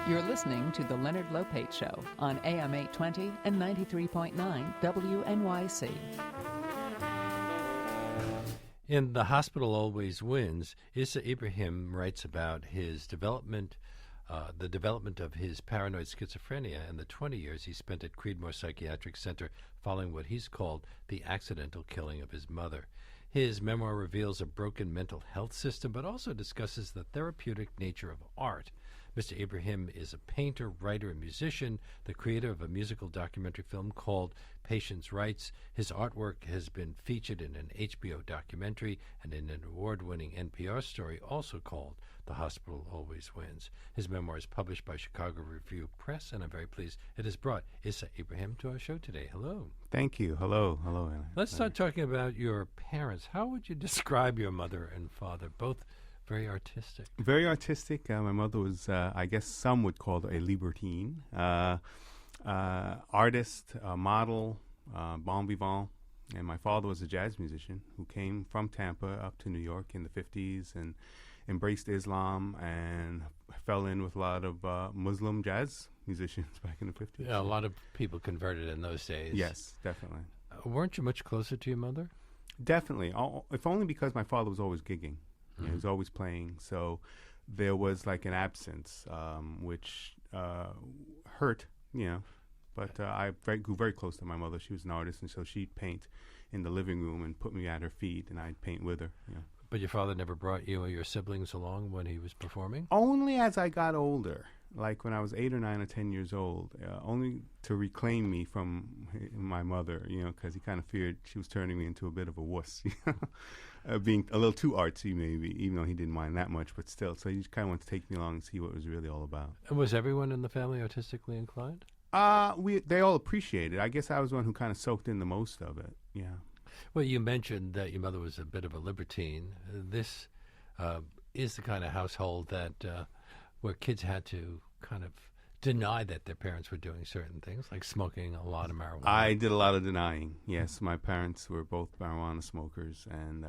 You're listening to the Leonard Lopate Show on AM 820 and 93.9 WNYC. In The Hospital Always Wins, Issa Ibrahim writes about his development, the development of his paranoid schizophrenia and the 20 years he spent at Creedmoor Psychiatric Center following what he's called the accidental killing of his mother. His memoir reveals a broken mental health system, but also discusses the therapeutic nature of art. Mr. Ibrahim is a painter, writer, and musician, the creator of a musical documentary film called Patients' Rights. His artwork has been featured in an HBO documentary and in an award-winning NPR story also called The Hospital Always Wins. His memoir is published by Chicago Review Press, and I'm very pleased it has brought Issa Ibrahim to our show today. Hello. Thank you. Hello. Hello, Anna. Let's start talking about your parents. How would you describe your mother and father? Both very artistic. Very artistic. My mother was, I guess some would call her a libertine. Artist, model, bon vivant. And my father was a jazz musician who came from Tampa up to New York in the 50s and embraced Islam and fell in with a lot of Muslim jazz musicians back in the 50s. Yeah, a lot of people converted in those days. Yes, definitely. Weren't you much closer to your mother? Definitely. If only because my father was always gigging. You know, he was always playing. So there was like an absence, which hurt, you know. But I grew very close to my mother. She was an artist, and so she'd paint in the living room and put me at her feet, and I'd paint with her. You know. But your father never brought you or your siblings along when he was performing? Only as I got older, like when I was 8 or 9 or 10 years old, only to reclaim me from my mother, you know, because he kind of feared she was turning me into a bit of a wuss, you know, being a little too artsy maybe, even though he didn't mind that much, but still. So he just kind of wanted to take me along and see what it was really all about. And was everyone in the family artistically inclined? They all appreciated it. I guess I was the one who kind of soaked in the most of it, yeah. Well, you mentioned that your mother was a bit of a libertine. This is the kind of household that where kids had to kind of deny that their parents were doing certain things, like smoking a lot of marijuana. I did a lot of denying, yes. My parents were both marijuana smokers, and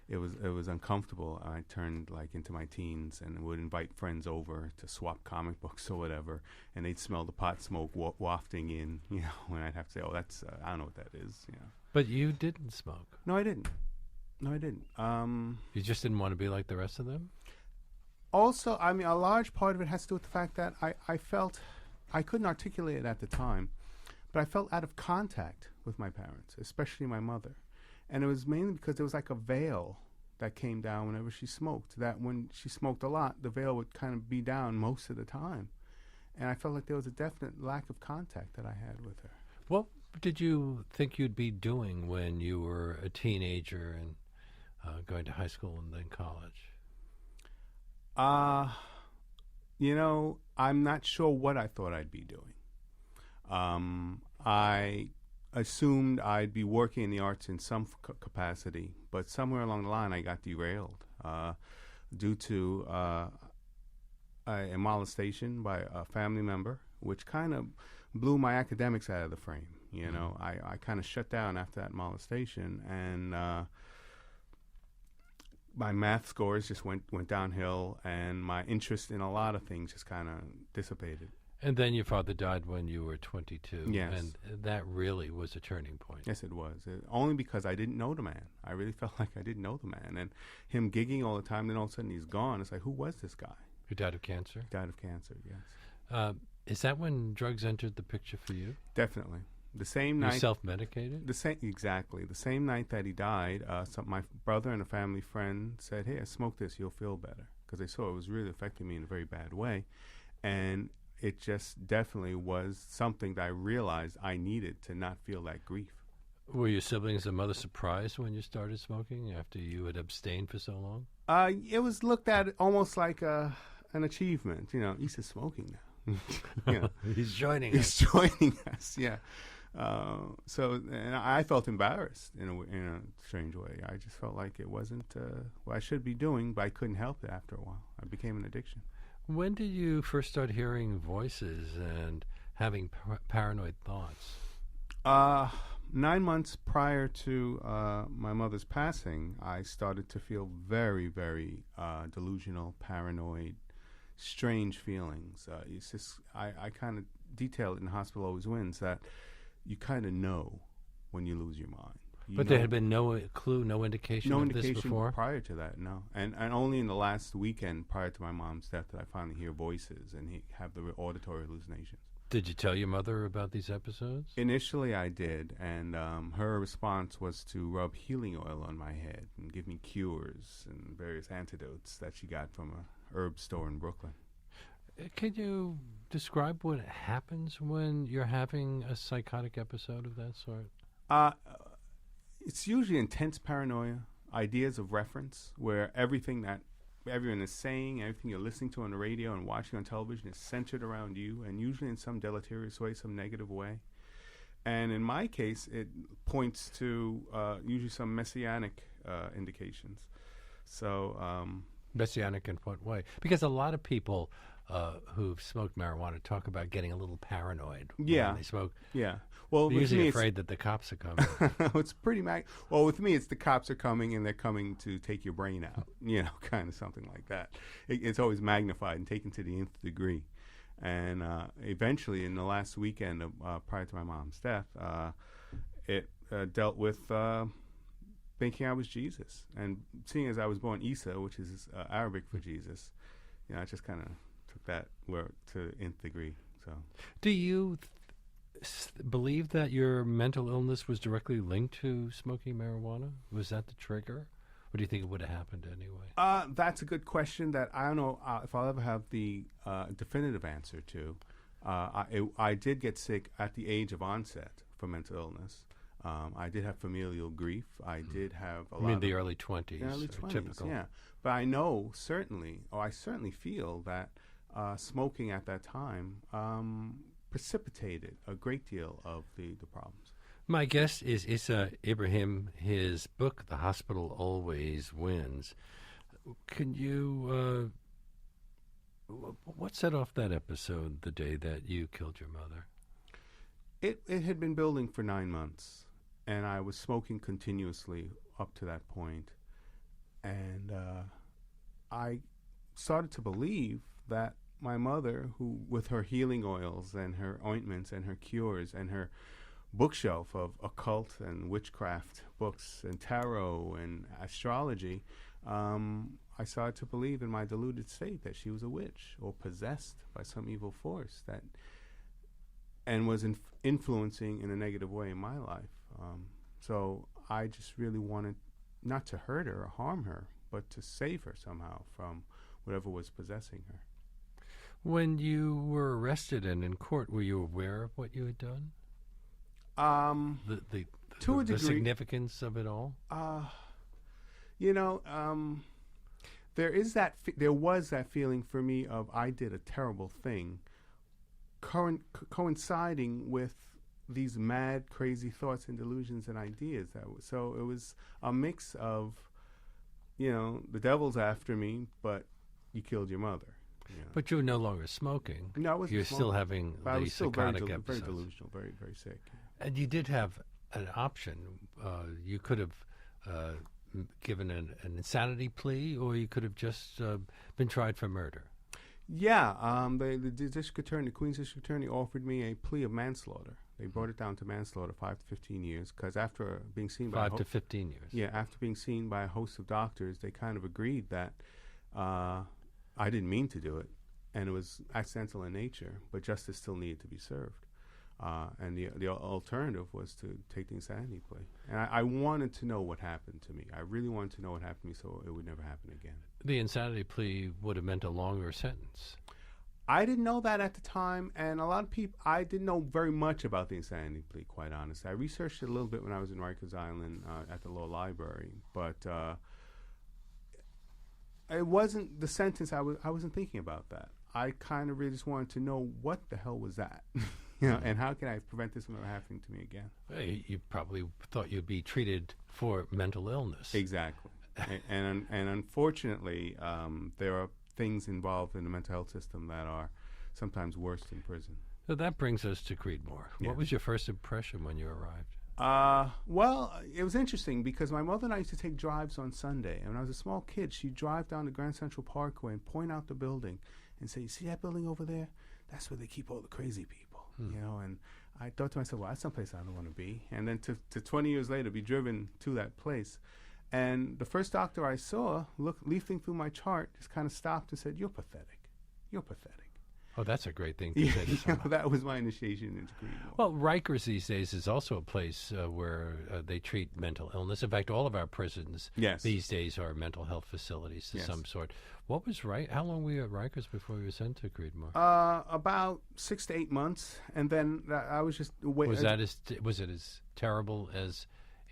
it was uncomfortable. I turned like into my teens and would invite friends over to swap comic books or whatever, and they'd smell the pot smoke wafting in, you know, and I'd have to say, oh, that's, I don't know what that is, you know. But you didn't smoke. No, I didn't. You just didn't want to be like the rest of them? Also, I mean, a large part of it has to do with the fact that I felt, I couldn't articulate it at the time, but I felt out of contact with my parents, especially my mother. And it was mainly because there was like a veil that came down whenever she smoked, that when she smoked a lot, the veil would kind of be down most of the time. And I felt like there was a definite lack of contact that I had with her. What did you think you'd be doing when you were a teenager and going to high school and then college? You know, I'm not sure what I thought I'd be doing. I assumed I'd be working in the arts in some capacity, but somewhere along the line I got derailed due to a molestation by a family member, which kind of blew my academics out of the frame. You know, I kind of shut down after that molestation, and my math scores just went downhill, and my interest in a lot of things just kind of dissipated. And then your father died when you were 22. Yes. And that really was a turning point. Yes, it was. Only because I didn't know the man. I really felt like I didn't know the man. And him gigging all the time, then all of a sudden he's gone. It's like, who was this guy? Who died of cancer? Died of cancer, yes. Is that when drugs entered the picture for you? Definitely. The same night. You self-medicated? Exactly. The same night that he died, my brother and a family friend said, hey, smoke this, you'll feel better. Because they saw it was really affecting me in a very bad way. And it just definitely was something that I realized I needed to not feel that grief. Were your siblings and mother surprised when you started smoking after you had abstained for so long? It was looked at almost like an achievement. You know, Issa's smoking now. You know, He's joining us. He's joining us, yeah. And I felt embarrassed in a strange way. I just felt like it wasn't what I should be doing, but I couldn't help it after a while. It became an addiction. When did you first start hearing voices and having paranoid thoughts? 9 months prior to my mother's passing, I started to feel very, very delusional, paranoid, strange feelings. It's just I kind of detail it in Hospital Always Wins that you kind of know when you lose your mind. But there had been no clue, no indication of this before? Prior to that, no. And only in the last weekend prior to my mom's death did I finally hear voices and have the auditory hallucinations. Did you tell your mother about these episodes? Initially, I did, and her response was to rub healing oil on my head and give me cures and various antidotes that she got from a herb store in Brooklyn. Can you describe what happens when you're having a psychotic episode of that sort? It's usually intense paranoia, ideas of reference, where everything that everyone is saying, everything you're listening to on the radio and watching on television is centered around you, and usually in some deleterious way, some negative way. And in my case, it points to usually some messianic indications. So, messianic in what way? Because a lot of people who've smoked marijuana talk about getting a little paranoid when they smoke. Yeah. Well, they're usually afraid that the cops are coming. It's pretty well, with me, it's the cops are coming and they're coming to take your brain out, kind of something like that. It's always magnified and taken to the nth degree. And eventually, in the last weekend prior to my mom's death, it dealt with thinking I was Jesus. And seeing as I was born Issa, which is Arabic for Jesus, I just kind of took that word to the nth degree. So, do you believe that your mental illness was directly linked to smoking marijuana? Was that the trigger? Or do you think it would have happened anyway? That's a good question that I don't know if I'll ever have the definitive answer to. I did get sick at the age of onset for mental illness. I did have familial grief. I did have a lot of the early 20s. Early 20s, typical. yeah. But I know certainly, or I certainly feel that smoking at that time precipitated a great deal of the problems. My guest is Issa Ibrahim. His book, The Hospital Always Wins. Can you, what set off that episode the day that you killed your mother? It had been building for 9 months, and I was smoking continuously up to that point. And I started to believe that my mother, who with her healing oils and her ointments and her cures and her bookshelf of occult and witchcraft books and tarot and astrology, I started to believe in my deluded state that she was a witch or possessed by some evil force and was influencing in a negative way in my life. So I just really wanted not to hurt her or harm her, but to save her somehow from whatever was possessing her. When you were arrested and in court, were you aware of what you had done? To a degree. The significance of it all? There was that feeling for me of I did a terrible thing, coinciding with these mad, crazy thoughts and delusions and ideas. So it was a mix of, the devil's after me, but you killed your mother. But you're no longer smoking. No, I wasn't You're smoking. still having But I was still psychotic very episodes. delusional, very, very sick. And you did have an option. You could have given an insanity plea, or you could have just been tried for murder. Yeah, the district attorney, the Queens district attorney, offered me a plea of manslaughter. They brought it down to manslaughter, 5 to 15 years, because after being seen by 5 to 15 years. Yeah, after being seen by a host of doctors, they kind of agreed that I didn't mean to do it, and it was accidental in nature, but justice still needed to be served. And the alternative was to take the insanity plea. And I wanted to know what happened to me. I really wanted to know what happened to me so it would never happen again. The insanity plea would have meant a longer sentence. I didn't know that at the time, and a lot of people, I didn't know very much about the insanity plea, quite honestly. I researched it a little bit when I was in Rikers Island at the law library, but it wasn't the sentence. I wasn't thinking about that. I kind of really just wanted to know what the hell was that, and how can I prevent this from ever happening to me again? Well, you probably thought you'd be treated for mental illness. Exactly, and unfortunately, there are things involved in the mental health system that are sometimes worse than prison. So that brings us to Creedmoor. Yeah. What was your first impression when you arrived? Well, it was interesting because my mother and I used to take drives on Sunday. And when I was a small kid, she'd drive down the Grand Central Parkway and point out the building and say, "You see that building over there? That's where they keep all the crazy people." You know, and I thought to myself, well, that's someplace I don't want to be. And then to 20 years later, be driven to that place. And the first doctor I saw, leafing through my chart, just kind of stopped and said, "You're pathetic. You're pathetic." Oh, that's a great thing to say to someone. That was my initiation into Creedmoor. Well, Rikers these days is also a place where they treat mental illness. In fact, all of our prisons these days are mental health facilities of some sort. What was How long were you at Rikers before you were sent to Creedmoor? About 6 to 8 months, and then I was just was it as terrible as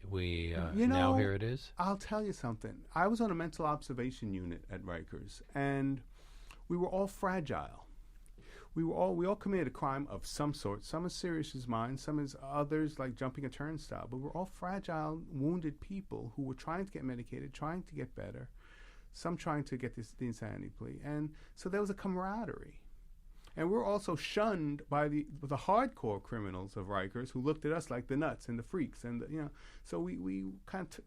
we now hear it is? I'll tell you something. I was on a mental observation unit at Rikers, and we were all fragile. We all committed a crime of some sort. Some as serious as mine, some as others, like jumping a turnstile. But we're all fragile, wounded people who were trying to get medicated, trying to get better, some trying to get the insanity plea. And so there was a camaraderie. And we were also shunned by the hardcore criminals of Rikers who looked at us like the nuts and the freaks. And so we kind of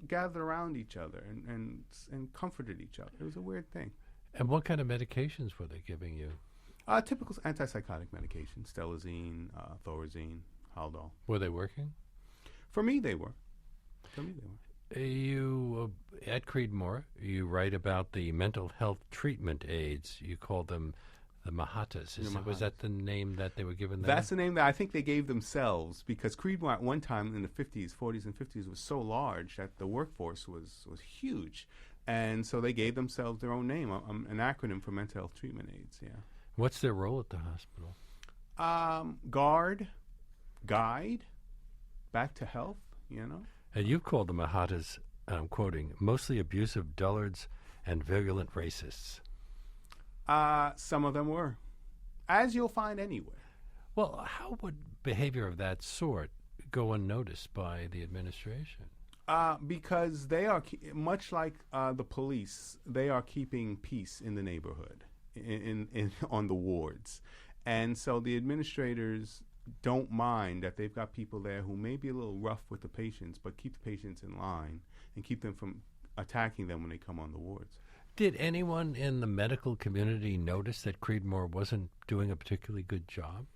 gathered around each other and comforted each other. It was a weird thing. And what kind of medications were they giving you? Typical antipsychotic medication, Stelazine, Thorazine, Haldol. Were they working? For me, they were. You, at Creedmoor, you write about the mental health treatment aids. You call them the Mahatas. Was that the name that they were given there? That's the name that I think they gave themselves, because Creedmoor at one time in the 40s and 50s was so large that the workforce was huge. And so they gave themselves their own name, an acronym for mental health treatment aids, What's their role at the hospital? Guide, back to health, And you've called the Mahatas, I'm quoting, mostly abusive dullards and virulent racists. Some of them were, as you'll find anywhere. Well, how would behavior of that sort go unnoticed by the administration? Because they are, much like the police, they are keeping peace in the neighborhood. On the wards. And so the administrators don't mind that they've got people there who may be a little rough with the patients, but keep the patients in line and keep them from attacking them when they come on the wards. Did anyone in the medical community notice that Creedmoor wasn't doing a particularly good job?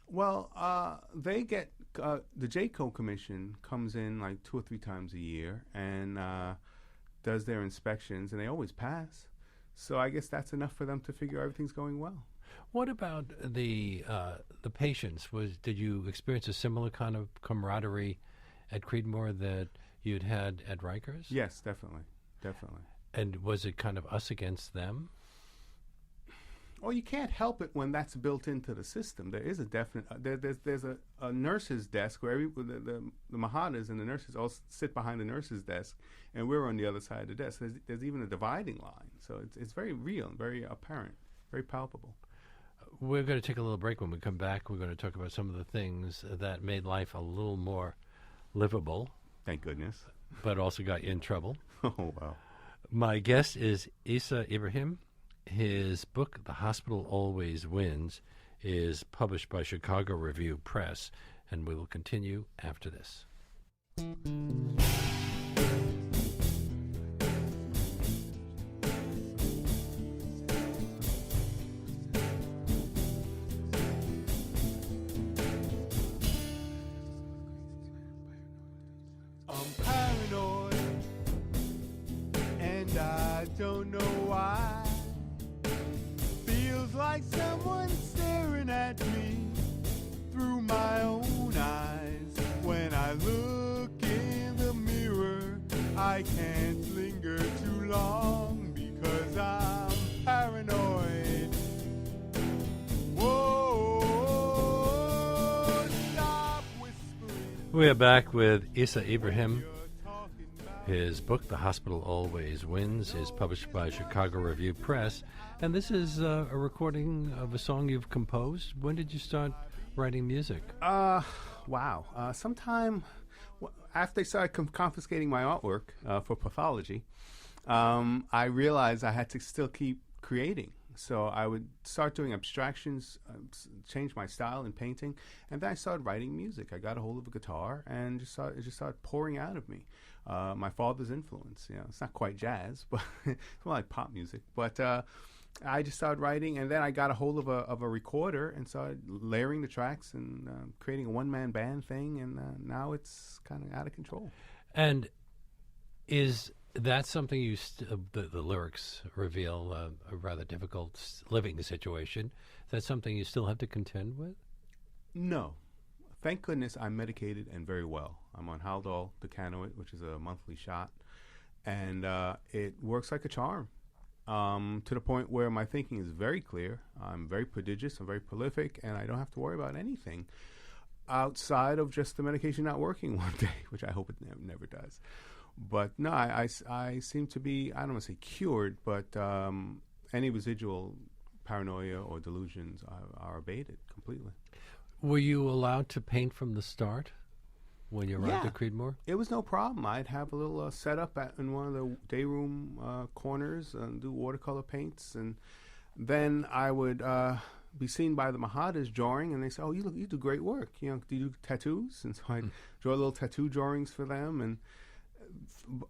Well, they get, the JCO Commission comes in like 2 or 3 times a year and does their inspections, and they always pass. So I guess that's enough for them to figure everything's going well. What about the patients? Did you experience a similar kind of camaraderie at Creedmoor that you'd had at Rikers? Yes, definitely. And was it kind of us against them? Well, you can't help it when that's built into the system. There is a definite. There's a nurse's desk where the Mahatas and the nurses all sit behind the nurse's desk, and we're on the other side of the desk. There's even a dividing line. So it's very real and very apparent, very palpable. We're going to take a little break. When we come back, we're going to talk about some of the things that made life a little more livable. Thank goodness. But also got you in trouble. Oh, wow. My guest is Issa Ibrahim. His book, The Hospital Always Wins, is published by Chicago Review Press, and we will continue after this. I'm paranoid, and I don't know why. Feels like someone's staring at me through my own eyes. When I look in the mirror, I can't linger too long because I'm paranoid. Whoa, stop whispering. We are back with Issa Ibrahim. His book, The Hospital Always Wins, is published by Chicago Review Press. And this is a recording of a song you've composed. When did you start writing music? Wow. Sometime after they started confiscating my artwork for pathology, I realized I had to still keep creating. So I would start doing abstractions, change my style in painting, and then I started writing music. I got a hold of a guitar, and it just started pouring out of me. My father's influence, it's not quite jazz, but it's more like pop music. But I just started writing, and then I got a hold of a recorder and started layering the tracks and creating a one-man band thing, and now it's kind of out of control. And is that something you the lyrics reveal a rather difficult living situation? Is that something you still have to contend with? No. Thank goodness I'm medicated and very well. I'm on Haldol Decanoate, which is a monthly shot, and it works like a charm to the point where my thinking is very clear. I'm very prodigious, I'm very prolific, and I don't have to worry about anything outside of just the medication not working one day, which I hope it never does. But no, I seem to be, I don't want to say cured, but any residual paranoia or delusions are abated completely. Were you allowed to paint from the start when you arrived at Creedmoor? It was no problem. I'd have a little setup in one of the day room corners and do watercolor paints, and then I would be seen by the Mahadas drawing, and they say, "Oh, you do great work. You know, do you do tattoos?" And so I'd draw little tattoo drawings for them, and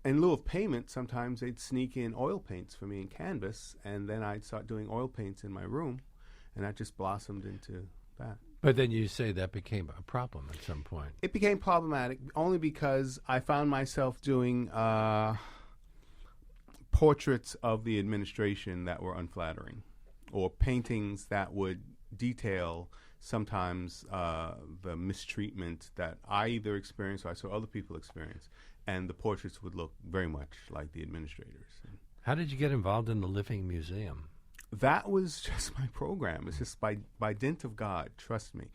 in lieu of payment, sometimes they'd sneak in oil paints for me in canvas, and then I'd start doing oil paints in my room, and that just blossomed into that. But then you say that became a problem at some point. It became problematic only because I found myself doing portraits of the administration that were unflattering, or paintings that would detail sometimes the mistreatment that I either experienced or I saw other people experience, and the portraits would look very much like the administrators. How did you get involved in the Living Museum? That was just my program. It's just by dint of God, trust me.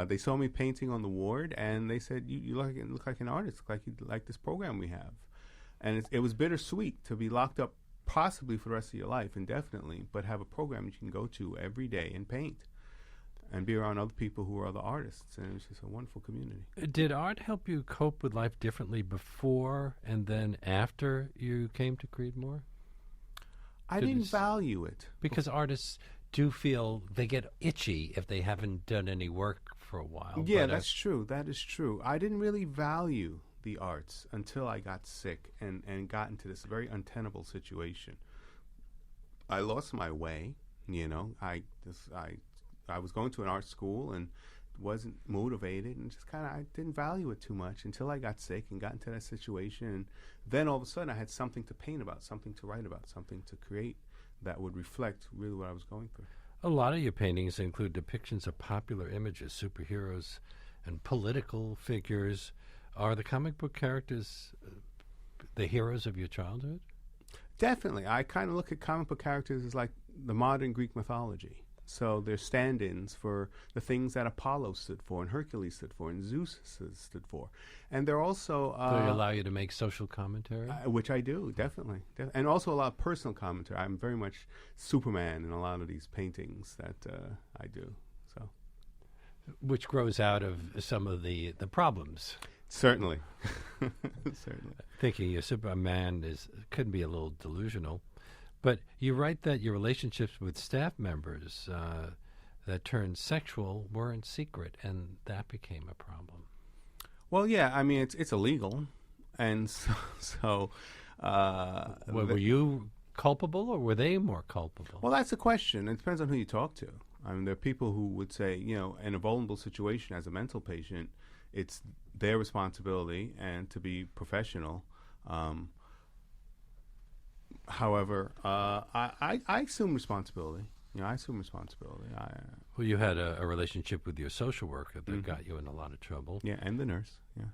They saw me painting on the ward, and they said, you look like an artist, like you like this program we have. And it was bittersweet to be locked up possibly for the rest of your life, indefinitely, but have a program that you can go to every day and paint and be around other people who are other artists. And it was just a wonderful community. Did art help you cope with life differently before and then after you came to Creedmoor? I didn't value it. Because artists do feel they get itchy if they haven't done any work for a while. Yeah, that's true. That is true. I didn't really value the arts until I got sick and got into this very untenable situation. I lost my way, you know. I was going to an art school and wasn't motivated, and just kind of I didn't value it too much until I got sick and got into that situation. And then all of a sudden I had something to paint about, something to write about, something to create that would reflect really what I was going through. A lot of your paintings include depictions of popular images, superheroes, and political figures. Are the comic book characters the heroes of your childhood? Definitely. I kind of look at comic book characters as like the modern Greek mythology. So they're stand-ins for the things that Apollo stood for, and Hercules stood for, and Zeus stood for. And they're also... they allow you to make social commentary? Which I do, definitely. And also a lot of personal commentary. I'm very much Superman in a lot of these paintings that I do. So, which grows out of some of the problems. Certainly. Certainly. Thinking you're Superman could be a little delusional. But you write that your relationships with staff members that turned sexual weren't secret, and that became a problem. Well, yeah, I mean, it's illegal, and so were you culpable, or were they more culpable? Well, that's the question. It depends on who you talk to. I mean, there are people who would say, you know, in a vulnerable situation as a mental patient, it's their responsibility and to be professional. However, I assume responsibility. You know, I assume responsibility. Well, you had a relationship with your social worker that got you in a lot of trouble. Yeah, and the nurse, yeah.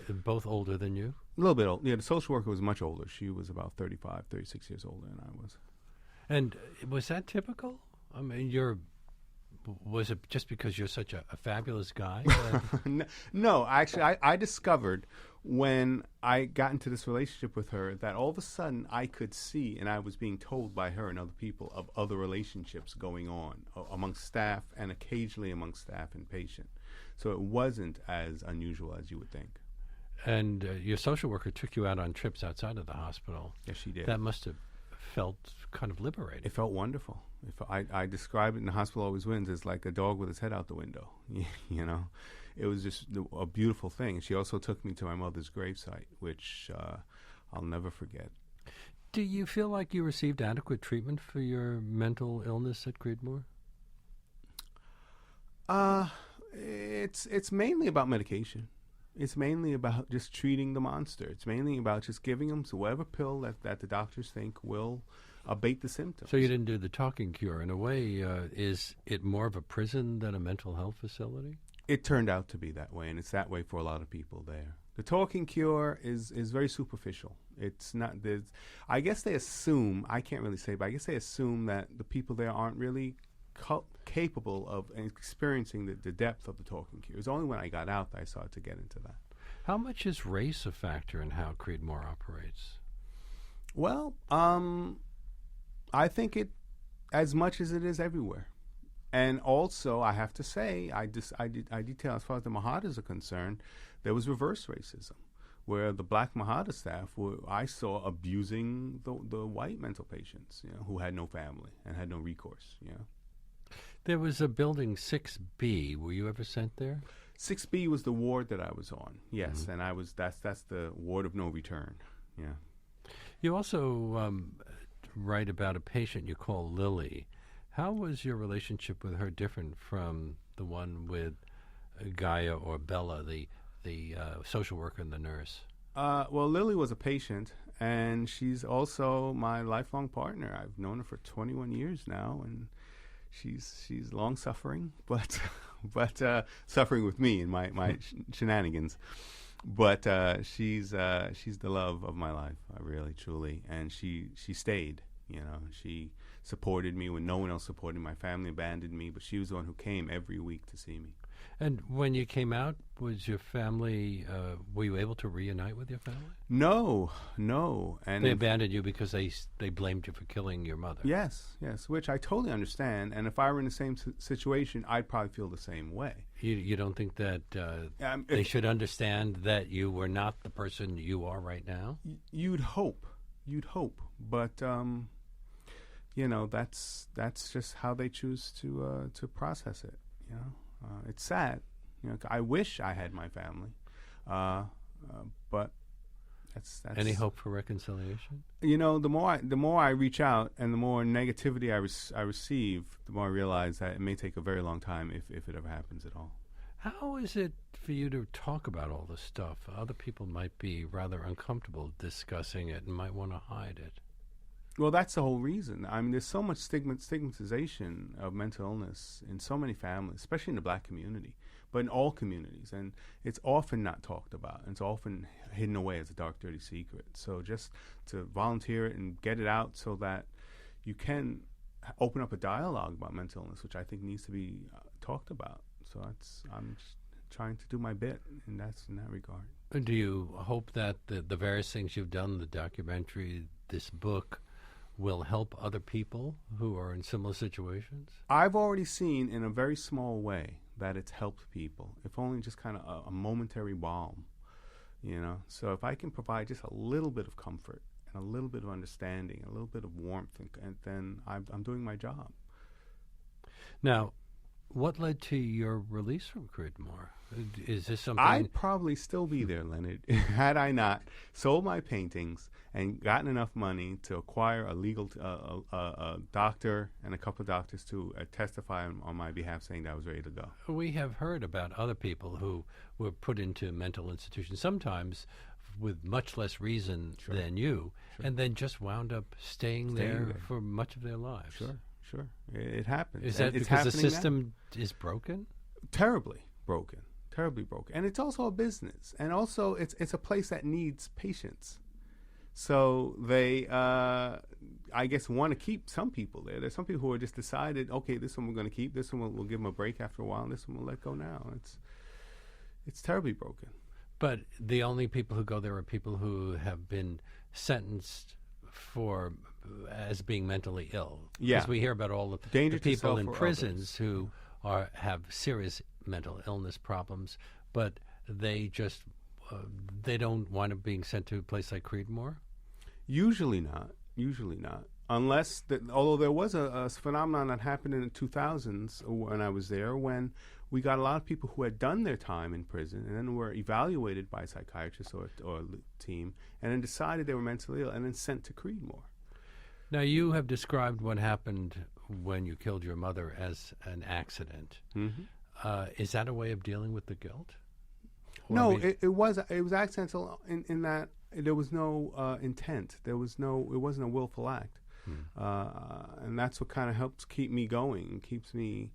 Both older than you? A little bit old. Yeah, the social worker was much older. She was about 35, 36 years older than I was. And was that typical? I mean, was it just because you're such a fabulous guy? No, actually, I discovered when I got into this relationship with her that all of a sudden I could see, and I was being told by her and other people, of other relationships going on amongst staff and occasionally amongst staff and patient. So it wasn't as unusual as you would think. And your social worker took you out on trips outside of the hospital. Yes, she did. That must have felt kind of liberating. It felt wonderful. I describe it in The Hospital Always Wins as like a dog with his head out the window. You know, it was just a beautiful thing. She also took me to my mother's gravesite, which I'll never forget. Do you feel like you received adequate treatment for your mental illness at Creedmoor? It's mainly about medication. It's mainly about just treating the monster. It's mainly about just giving them whatever pill that the doctors think will abate the symptoms. So you didn't do the talking cure. In a way, is it more of a prison than a mental health facility? It turned out to be that way, and it's that way for a lot of people there. The talking cure is very superficial. It's not. I guess they assume, I can't really say, but I guess they assume that the people there aren't really capable of experiencing the depth of the talking cure. It was only when I got out that I started to get into that. How much is race a factor in how Creedmoor operates? Well, I think it as much as it is everywhere. And also, I have to say, I detail as far as the Mahadas are concerned, there was reverse racism, where the black Mahada staff I saw abusing the white mental patients, who had no family and had no recourse. There was a building 6B. Were you ever sent there? 6B was the ward that I was on. Yes, mm-hmm. And that's the ward of no return. Yeah. You also write about a patient you call Lily. How was your relationship with her different from the one with Gaia or Bella, the social worker and the nurse? Well, Lily was a patient, and she's also my lifelong partner. I've known her for 21 years now, and she's long suffering, but suffering with me and my shenanigans. But she's the love of my life, really, truly, and she stayed. She supported me when no one else supported me. My family abandoned me, but she was the one who came every week to see me. And when you came out, was your family, were you able to reunite with your family? No. And they abandoned you because they blamed you for killing your mother. Yes, which I totally understand. And if I were in the same situation, I'd probably feel the same way. You don't think that they should understand that you were not the person you are right now? You'd hope. But that's just how they choose to process it. It's sad. I wish I had my family, but that's. Any hope for reconciliation? The more I reach out and the more negativity I receive, the more I realize that it may take a very long time if it ever happens at all. How is it for you to talk about all this stuff? Other people might be rather uncomfortable discussing it and might want to hide it. Well, that's the whole reason. I mean, there's so much stigmatization of mental illness in so many families, especially in the black community, but in all communities. And it's often not talked about. And it's often hidden away as a dark, dirty secret. So just to volunteer it and get it out so that you can open up a dialogue about mental illness, which I think needs to be talked about. So I'm just trying to do my bit in that regard. Do you hope that the various things you've done, the documentary, this book, will help other people who are in similar situations? I've already seen in a very small way that it's helped people, if only just kind of a momentary balm, So if I can provide just a little bit of comfort and a little bit of understanding, a little bit of warmth, and then I'm doing my job. Now, what led to your release from Creedmoor? Is this something... I'd probably still be there, Leonard, had I not sold my paintings and gotten enough money to acquire a legal a doctor and a couple of doctors to testify on my behalf saying that I was ready to go. We have heard about other people who were put into mental institutions, sometimes with much less reason than you, and then just wound up staying there for much of their lives. Sure. It happens. Is that because the system is broken? Terribly broken. And it's also a business. And also it's a place that needs patience. So they, I guess, want to keep some people there. There's some people who are just decided, okay, this one we're going to keep. This one we'll give them a break after a while. And this one we'll let go now. It's terribly broken. But the only people who go there are people who have been sentenced as being mentally ill. Yeah. Because we hear about all the people in prisons who have serious mental illness problems, but they just they don't wind up being sent to a place like Creedmoor? Usually not. unless although there was a phenomenon that happened in the 2000s when I was there, when we got a lot of people who had done their time in prison and then were evaluated by psychiatrists or team, and then decided they were mentally ill and then sent to Creedmoor. Now, you have described what happened when you killed your mother as an accident. Mm-hmm. Is that a way of dealing with the guilt? No, it was accidental in that there was no intent. It wasn't a willful act. And that's what kind of helps keep me going, keeps me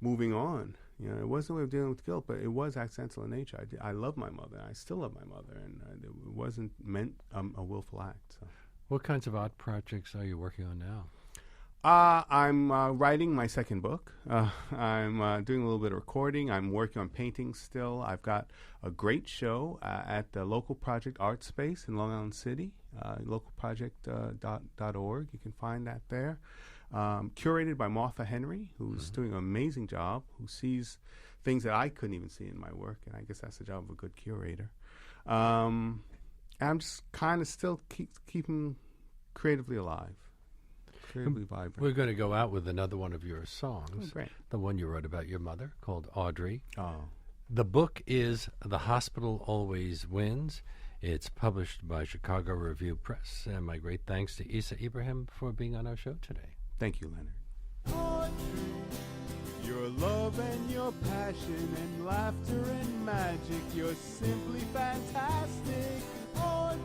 moving on. It wasn't a way of dealing with guilt, but it was accidental in nature. I love my mother. I still love my mother, and it wasn't meant a willful act. So. What kinds of art projects are you working on now? I'm writing my second book. I'm doing a little bit of recording. I'm working on painting still. I've got a great show at the local project Art Space in Long Island City, localproject.org. You can find that there. Curated by Martha Henry, who's doing an amazing job, who sees things that I couldn't even see in my work, and I guess that's the job of a good curator. I'm just kind of still keeping creatively alive. Vibrant. We're going to go out with another one of your songs. Oh, great. The one you wrote about your mother, called Audrey. Oh. The book is The Hospital Always Wins. It's published by Chicago Review Press. And my great thanks to Issa Ibrahim for being on our show today. Thank you, Leonard. Audrey, your love and your passion and laughter and magic, you're simply fantastic. Audrey.